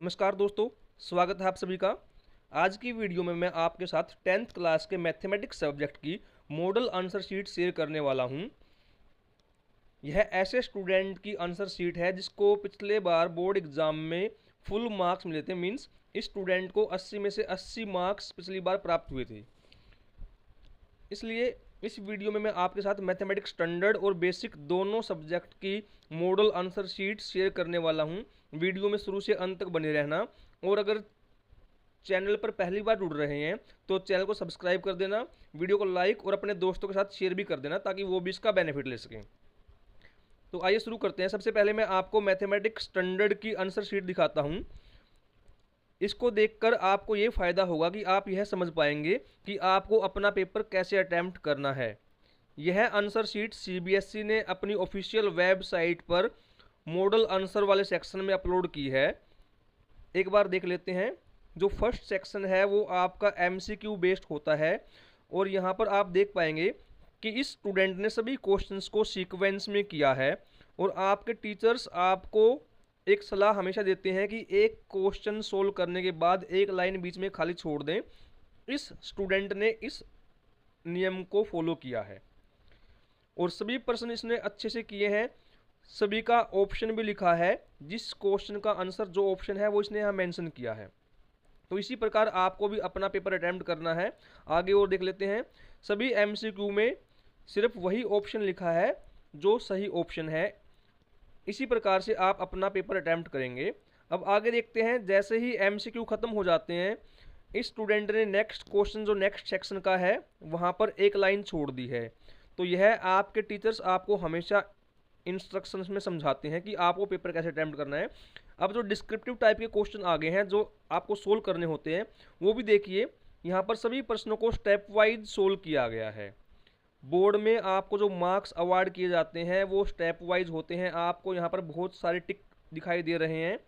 नमस्कार दोस्तों, स्वागत है आप सभी का। आज की वीडियो में मैं आपके साथ 10th क्लास के मैथमेटिक्स सब्जेक्ट की मॉडल आंसर शीट शेयर करने वाला हूं। यह ऐसे स्टूडेंट की आंसर शीट है जिसको पिछले बार बोर्ड एग्जाम में फुल मार्क्स मिले थे। मीन्स इस स्टूडेंट को 80 में से 80 मार्क्स पिछली बार प्राप्त हुए थे। इसलिए इस वीडियो में मैं आपके साथ मैथमेटिक्स स्टैंडर्ड और बेसिक दोनों सब्जेक्ट की मॉडल आंसर शीट शेयर करने वाला हूं। वीडियो में शुरू से अंत तक बने रहना, और अगर चैनल पर पहली बार जुड़ रहे हैं तो चैनल को सब्सक्राइब कर देना, वीडियो को लाइक और अपने दोस्तों के साथ शेयर भी कर देना ताकि वो भी इसका बेनिफिट ले सकें। तो आइए शुरू करते हैं। सबसे पहले मैं आपको मैथमेटिक्स स्टैंडर्ड की आंसर शीट दिखाता हूं। इसको देखकर आपको ये फ़ायदा होगा कि आप यह समझ पाएंगे कि आपको अपना पेपर कैसे अटैम्प्ट करना है। यह आंसर शीट सीबीएसई ने अपनी ऑफिशियल वेबसाइट पर मॉडल आंसर वाले सेक्शन में अपलोड की है। एक बार देख लेते हैं। जो फर्स्ट सेक्शन है वो आपका एमसीक्यू बेस्ड होता है, और यहाँ पर आप देख पाएंगे कि इस स्टूडेंट ने सभी क्वेश्चंस को सीक्वेंस में किया है। और आपके टीचर्स आपको एक सलाह हमेशा देते हैं कि एक क्वेश्चन सोल्व करने के बाद एक लाइन बीच में खाली छोड़ दें। इस स्टूडेंट ने इस नियम को फॉलो किया है और सभी प्रश्न इसने अच्छे से किए हैं। सभी का ऑप्शन भी लिखा है, जिस क्वेश्चन का आंसर जो ऑप्शन है वो इसने यहाँ मेंशन किया है। तो इसी प्रकार आपको भी अपना पेपर अटेम्प्ट करना है। आगे और देख लेते हैं। सभी एमसीक्यू में सिर्फ वही ऑप्शन लिखा है जो सही ऑप्शन है। इसी प्रकार से आप अपना पेपर अटेम्प्ट करेंगे। अब आगे देखते हैं। जैसे ही एमसीक्यू खत्म हो जाते हैं, इस स्टूडेंट ने नेक्स्ट क्वेश्चन जो नेक्स्ट सेक्शन का है वहाँ पर एक लाइन छोड़ दी है। तो यह आपके टीचर्स आपको हमेशा इंस्ट्रक्शंस में समझाते हैं कि आपको पेपर कैसे अटेम्प्ट करना है। अब जो डिस्क्रिप्टिव टाइप के क्वेश्चन आगे हैं जो आपको सोल्व करने होते हैं वो भी देखिए। यहाँ पर सभी प्रश्नों को स्टेप वाइज सोल्व किया गया है। बोर्ड में आपको जो मार्क्स अवार्ड किए जाते हैं वो स्टेप वाइज होते हैं। आपको यहाँ पर बहुत सारे टिक दिखाई दे रहे हैं।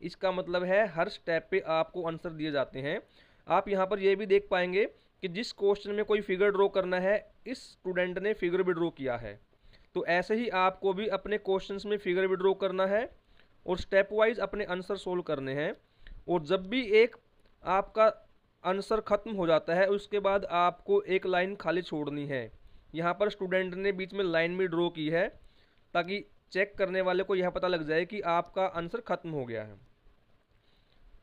इसका मतलब है हर स्टेप पे आपको आंसर दिए जाते हैं। आप यहाँ पर ये भी देख पाएंगे कि जिस क्वेश्चन में कोई फिगर ड्रॉ करना है, इस स्टूडेंट ने फिगर भी ड्रॉ किया है। तो ऐसे ही आपको भी अपने क्वेश्चंस में फिगर भी ड्रॉ करना है और स्टेप वाइज अपने आंसर सोल्व करने हैं। और जब भी एक आपका आंसर खत्म हो जाता है उसके बाद आपको एक लाइन खाली छोड़नी है। यहाँ पर स्टूडेंट ने बीच में लाइन भी ड्रॉ की है ताकि चेक करने वाले को यह पता लग जाए कि आपका आंसर खत्म हो गया है।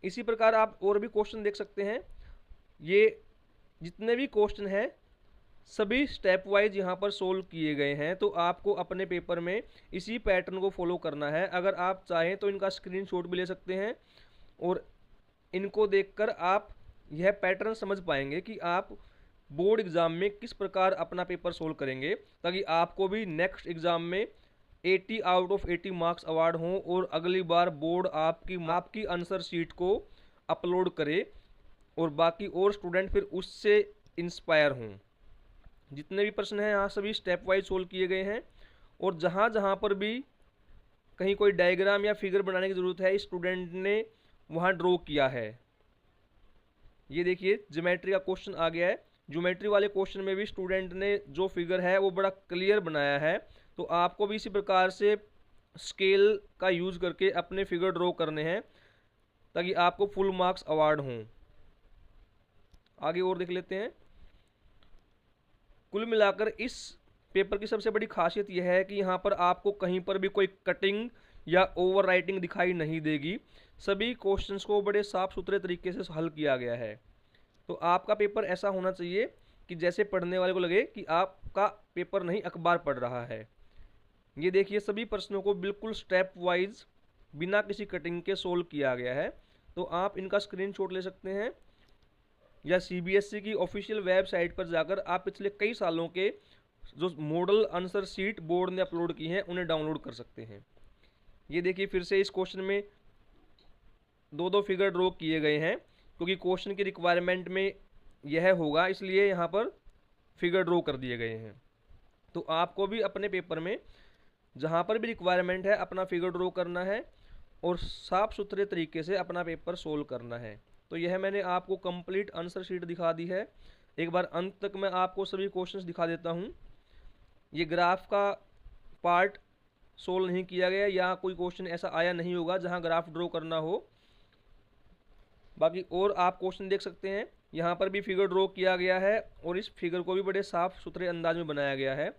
इसी प्रकार आप और भी क्वेश्चन देख सकते हैं। ये जितने भी क्वेश्चन हैं सभी स्टेप वाइज यहाँ पर सोल्व किए गए हैं। तो आपको अपने पेपर में इसी पैटर्न को फॉलो करना है। अगर आप चाहें तो इनका स्क्रीनशॉट भी ले सकते हैं और इनको देखकर आप यह पैटर्न समझ पाएंगे कि आप बोर्ड एग्ज़ाम में किस प्रकार अपना पेपर सोल्व करेंगे, ताकि आपको भी नेक्स्ट एग्ज़ाम में 80 आउट ऑफ 80 मार्क्स अवार्ड हों और अगली बार बोर्ड आपकी आंसर शीट को अपलोड करे और बाकी और स्टूडेंट फिर उससे इंस्पायर हों। जितने भी प्रश्न हैं यहाँ सभी स्टेप वाइज सोल्व किए गए हैं, और जहाँ जहाँ पर भी कहीं कोई डायग्राम या फिगर बनाने की ज़रूरत है स्टूडेंट ने वहाँ ड्रॉ किया है। ये देखिए ज्योमेट्री का क्वेश्चन आ गया है। ज्योमेट्री वाले क्वेश्चन में भी स्टूडेंट ने जो फिगर है वो बड़ा क्लियर बनाया है। तो आपको भी इसी प्रकार से स्केल का यूज़ करके अपने फिगर ड्रॉ करने हैं ताकि आपको फुल मार्क्स अवार्ड हों। आगे और देख लेते हैं। कुल मिलाकर इस पेपर की सबसे बड़ी खासियत यह है कि यहाँ पर आपको कहीं पर भी कोई कटिंग या ओवर राइटिंग दिखाई नहीं देगी। सभी क्वेश्चंस को बड़े साफ सुथरे तरीके से हल किया गया है। तो आपका पेपर ऐसा होना चाहिए कि जैसे पढ़ने वाले को लगे कि आपका पेपर नहीं अखबार पढ़ रहा है। ये देखिए सभी प्रश्नों को बिल्कुल स्टेप वाइज बिना किसी कटिंग के सोल्व किया गया है। तो आप इनका स्क्रीनशॉट ले सकते हैं या सीबीएसई की ऑफिशियल वेबसाइट पर जाकर आप पिछले कई सालों के जो मॉडल आंसर शीट बोर्ड ने अपलोड की हैं उन्हें डाउनलोड कर सकते हैं। ये देखिए फिर से इस क्वेश्चन में दो दो फिगर ड्रॉ किए गए हैं क्योंकि क्वेश्चन की रिक्वायरमेंट में यह होगा, इसलिए यहाँ पर फिगर ड्रॉ कर दिए गए हैं। तो आपको भी अपने पेपर में जहाँ पर भी रिक्वायरमेंट है अपना फिगर ड्रॉ करना है और साफ सुथरे तरीके से अपना पेपर सोल्व करना है। तो यह मैंने आपको कंप्लीट आंसर शीट दिखा दी है। एक बार अंत तक मैं आपको सभी क्वेश्चंस दिखा देता हूँ। ये ग्राफ का पार्ट सोल्व नहीं किया गया या कोई क्वेश्चन ऐसा आया नहीं होगा जहाँ ग्राफ ड्रॉ करना हो। बाकी और आप क्वेश्चन देख सकते हैं, यहाँ पर भी फिगर ड्रॉ किया गया है और इस फिगर को भी बड़े साफ सुथरे अंदाज में बनाया गया है।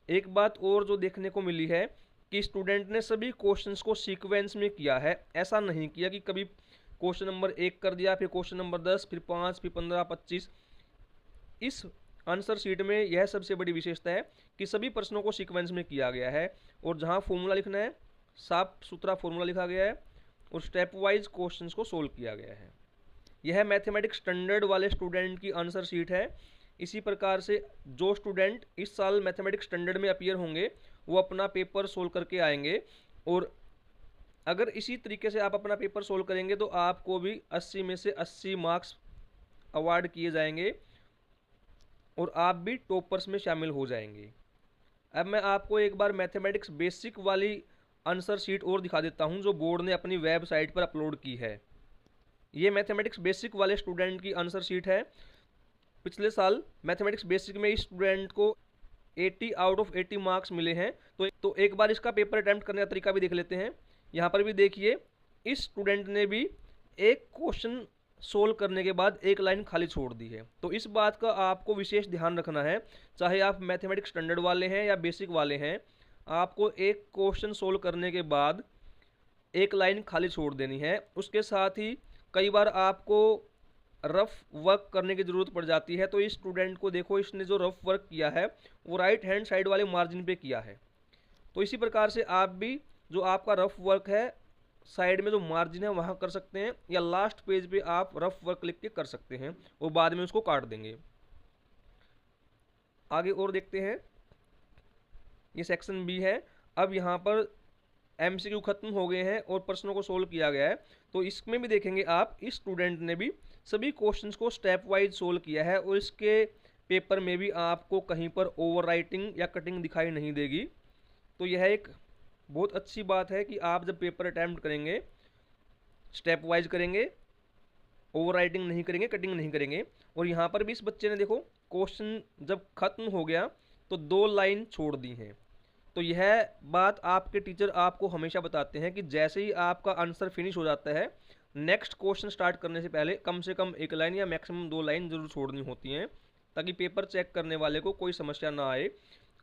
एक बात और जो देखने को मिली है कि स्टूडेंट ने सभी क्वेश्चंस को सीक्वेंस में किया है, ऐसा नहीं किया कि कभी क्वेश्चन नंबर 1 कर दिया, फिर क्वेश्चन नंबर 10, फिर 5, फिर 15, 25। इस आंसर शीट में यह सबसे बड़ी विशेषता है कि सभी प्रश्नों को सीक्वेंस में किया गया है और जहां फॉर्मूला लिखना है साफ सुथरा फॉर्मूला लिखा गया है और स्टेप वाइज क्वेश्चंस को सोल्व किया गया है। यह मैथमेटिक्स स्टैंडर्ड वाले स्टूडेंट की आंसर शीट है। इसी प्रकार से जो स्टूडेंट इस साल मैथमेटिक्स स्टैंडर्ड में अपीयर होंगे वो अपना पेपर सोल्व करके आएंगे और अगर इसी तरीके से आप अपना पेपर सोल्व करेंगे तो आपको भी 80 में से 80 मार्क्स अवार्ड किए जाएंगे और आप भी टॉपर्स में शामिल हो जाएंगे। अब मैं आपको एक बार मैथमेटिक्स बेसिक वाली आंसर शीट और दिखा देता हूं जो बोर्ड ने अपनी वेबसाइट पर अपलोड की है। ये मैथमेटिक्स बेसिक वाले स्टूडेंट की आंसर शीट है। पिछले साल मैथमेटिक्स बेसिक में इस स्टूडेंट को 80 आउट ऑफ 80 मार्क्स मिले हैं। तो एक बार इसका पेपर अटेम्प्ट करने का तरीका भी देख लेते हैं। यहाँ पर भी देखिए, इस स्टूडेंट ने भी एक क्वेश्चन सोल्व करने के बाद एक लाइन खाली छोड़ दी है। तो इस बात का आपको विशेष ध्यान रखना है, चाहे आप मैथमेटिक्स स्टैंडर्ड वाले हैं या बेसिक वाले हैं, आपको एक क्वेश्चन सोल्व करने के बाद एक लाइन खाली छोड़ देनी है। उसके साथ ही कई बार आपको रफ वर्क करने की ज़रूरत पड़ जाती है। तो इस स्टूडेंट को देखो, इसने जो रफ वर्क किया है वो राइट हैंड साइड वाले मार्जिन पे किया है। तो इसी प्रकार से आप भी जो आपका रफ वर्क है साइड में जो मार्जिन है वहाँ कर सकते हैं या लास्ट पेज पे आप रफ वर्क लिख के कर सकते हैं और बाद में उसको काट देंगे। आगे और देखते हैं, ये सेक्शन बी है। अब यहाँ पर एमसीक्यू खत्म हो गए हैं और प्रश्नों को सोल्व किया गया है। तो इसमें भी देखेंगे आप, इस स्टूडेंट ने भी सभी क्वेश्चंस को स्टेप वाइज सोल्व किया है और इसके पेपर में भी आपको कहीं पर ओवर राइटिंग या कटिंग दिखाई नहीं देगी। तो यह एक बहुत अच्छी बात है कि आप जब पेपर अटैम्प्ट करेंगे स्टेप वाइज करेंगे, ओवर राइटिंग नहीं करेंगे, कटिंग नहीं करेंगे। और यहाँ पर भी इस बच्चे ने देखो, क्वेश्चन जब खत्म हो गया तो 2 लाइन छोड़ दी हैं। तो यह बात आपके टीचर आपको हमेशा बताते हैं कि जैसे ही आपका आंसर फिनिश हो जाता है, नेक्स्ट क्वेश्चन स्टार्ट करने से पहले कम से कम 1 लाइन या मैक्सिमम 2 लाइन जरूर छोड़नी होती हैं ताकि पेपर चेक करने वाले को कोई समस्या ना आए।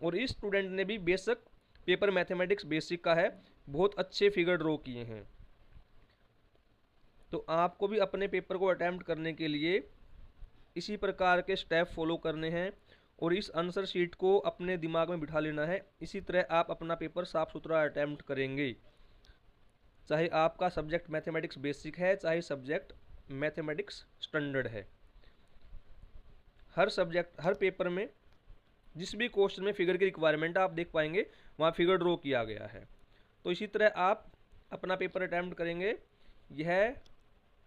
और इस स्टूडेंट ने भी बेशक पेपर मैथमेटिक्स बेसिक का है, बहुत अच्छे फिगर ड्रॉ किए हैं। तो आपको भी अपने पेपर को अटेम्प्ट करने के लिए इसी प्रकार के स्टेप फॉलो करने हैं और इस आंसर शीट को अपने दिमाग में बिठा लेना है। इसी तरह आप अपना पेपर साफ सुथरा अटेम्प्ट करेंगे, चाहे आपका सब्जेक्ट मैथमेटिक्स बेसिक है चाहे सब्जेक्ट मैथमेटिक्स स्टैंडर्ड है। हर सब्जेक्ट, हर पेपर में जिस भी क्वेश्चन में फिगर की रिक्वायरमेंट आप देख पाएंगे वहाँ फिगर ड्रॉ किया गया है। तो इसी तरह आप अपना पेपर अटेम्प्ट करेंगे। यह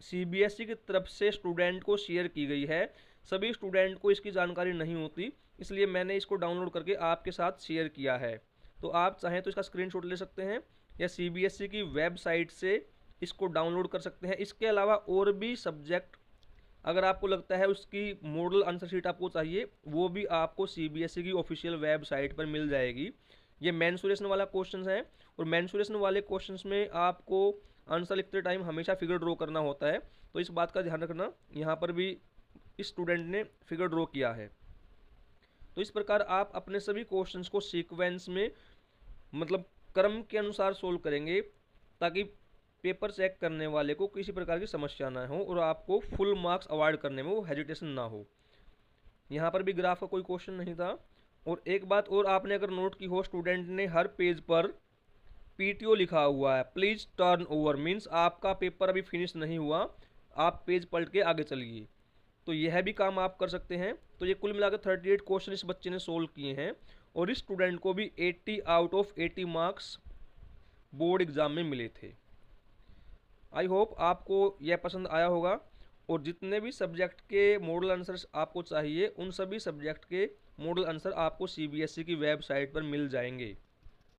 सीबीएसई की तरफ से स्टूडेंट को शेयर की गई है। सभी स्टूडेंट को इसकी जानकारी नहीं होती, इसलिए मैंने इसको डाउनलोड करके आपके साथ शेयर किया है। तो आप चाहें तो इसका स्क्रीनशॉट ले सकते हैं या सीबीएसई की वेबसाइट से इसको डाउनलोड कर सकते हैं। इसके अलावा और भी सब्जेक्ट अगर आपको लगता है उसकी मॉडल आंसर शीट आपको चाहिए, वो भी आपको सीबीएसई की ऑफिशियल वेबसाइट पर मिल जाएगी। ये मेंसुरेशन वाला क्वेश्चन है और मेंसुरेशन वाले क्वेश्चंस में आपको आंसर लिखते टाइम हमेशा फिगर ड्रॉ करना होता है। तो इस बात का ध्यान रखना, यहाँ पर भी इस स्टूडेंट ने फिगर ड्रॉ किया है। तो इस प्रकार आप अपने सभी क्वेश्चंस को सीक्वेंस में, मतलब क्रम के अनुसार सोल्व करेंगे ताकि पेपर चेक करने वाले को किसी प्रकार की समस्या ना हो और आपको फुल मार्क्स अवार्ड करने में वो हेजिटेशन ना हो। यहाँ पर भी ग्राफ का कोई क्वेश्चन नहीं था। और एक बात और आपने अगर नोट की हो, स्टूडेंट ने हर पेज पर पीटीओ लिखा हुआ है, प्लीज टर्न ओवर, मीन्स आपका पेपर अभी फिनिश नहीं हुआ, आप पेज पलट के आगे चलिए। तो यह भी काम आप कर सकते हैं। तो ये कुल मिलाकर 38 क्वेश्चन इस बच्चे ने सोल्व किए हैं और इस स्टूडेंट को भी 80 out of 80 marks board exam में मिले थे। आई होप आपको यह पसंद आया होगा और जितने भी सब्जेक्ट के मॉडल आंसर्स आपको चाहिए उन सभी सब्जेक्ट के मॉडल आंसर आपको सीबीएसई की वेबसाइट पर मिल जाएंगे।